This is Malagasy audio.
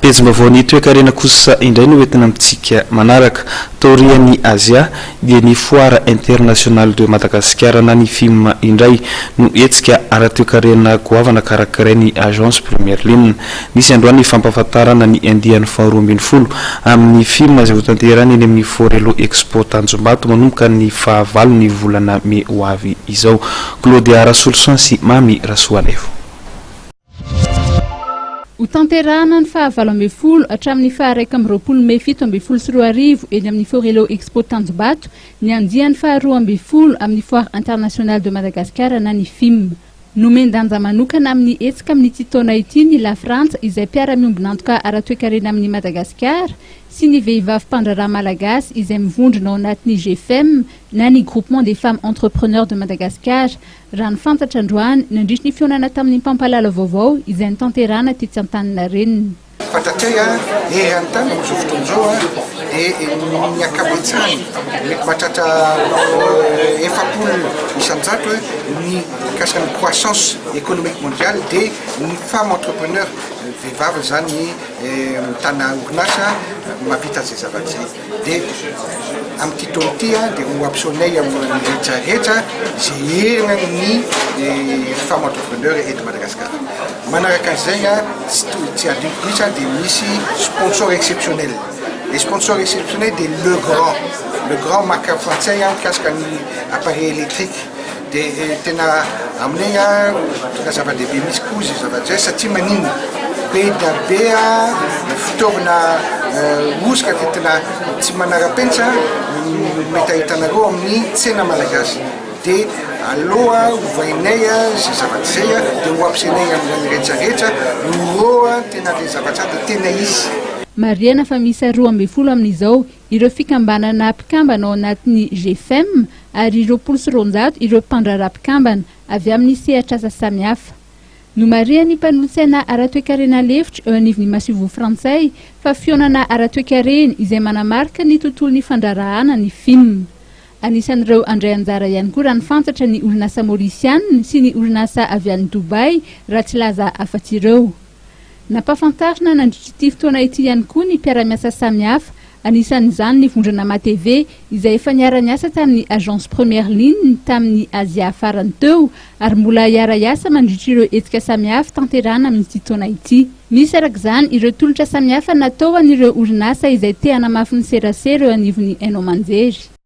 pejim-baovao toekarena kosa indray no entina amintsika manaraka taorian'ny Azia dia ny foire internationale de Madagascar na ny film indray no etsika ara-toekarena goavana karakarain'ny agence première ligne nisy androany fampafatarana ny Indian faharoa ambin'ny folo amin'ny film izay hotanterana eny amin'ny Forelo Expo Tanjombato manomboka ny fahavalo ny volana May ho avy izao. Claudia Rasolson sy Mami Rasoalevo. Hotanterana ny fahavalo ambin'ny folo hatramin'ny faha-raika amby roapolo May fito ambin'ny folo sy roa arivo eny amin'ny Forelo Expo Tanjombato ny andiany faharoa ambin'ny folo amin'ny foire internationale de Madagascar na ny film. Nomendanja manokana amin'ny etsika amin'ny ity taona ity ny La Frantsa izay mpiara-miombona antoka ara-toekarena amin'ny Madagascar sy ny vehivavy mpandraraha malagasy izay mivondrona ao anatin'ny GFM na ny groupement des femmes entrepreneurs de Madagascar. Raha ny fantatra androany nandritra ny fionana tamin'ny mpampalala vaovao izay nitanterana tetsy Antaninarenina. Fantatreha antany amin'izao fotoana izao dia ny ankabetsahany mety mahatratra efapolo isanjato ny mikasika ny croissance économique mondiale dia ny femme entrepreneur vehivavy zany mitana orinasa mahavita zay zavatra zay. Dia amin'ity taona ity dia ho ampisaonay amin'ny rehetrarehetra izay herina ny femme entrepreneur eto Madagascar. Manaraka an'izay tsy adino mihitsy dia misy sponsor exceptionnel. Les sponsors exceptionnels de Le Grand marque français mikasika ny appareil électrique dia tena aminay tena zava-dehibe misy koa izy zavatra zay satria manino be da be fitaovana osika dia tena tsy manara-penitra mety ahitanareo amin'ny tsena malagasy. Dia aloha hovainay zay zavatra zay dia ho ampisainay amin'ny rehetrarehetra no tena le zavatra dia tena izy. Mariana fa misy roa ambin'ny folo amin'izao ireo fikambanana mpikambana ao anatin'ny GFM ary ireo polo sy roanjato ireo mpandraraha mpikambana avy amin'ny sehatra asa samihafa. No Maria ny mpanolotsaina ara-toekarena lefitra eo anivon'ny Masivo Frantsay fa fionana ara-toekarena izay manamarika ny tontolon'ny fandrarahana ny film. Anisan'ireo andray anjara ihany koa raha ny fantatra ny orinasa Mauritiana sy ny orinasa avy any Dubai raha tsy laza afa-tsy ireo. Nampafantarina nandritra fotoana ity ihany koa ny mpiara-miasa samihafa anisan'izany ny vondrana Ma-TV izay efa niara-niasa tamin'ny agence première ligne tamin'ny Azia farany teo ary mbola hiara-iasa mandritra ireo hetsika samihafa tanterana amin'ity taona ity. Misy arak'izany ireo tolotra samihafa natao an'ireo orinasa izay te hanamafy ny serasera eo anivon'ny haino aman-jery.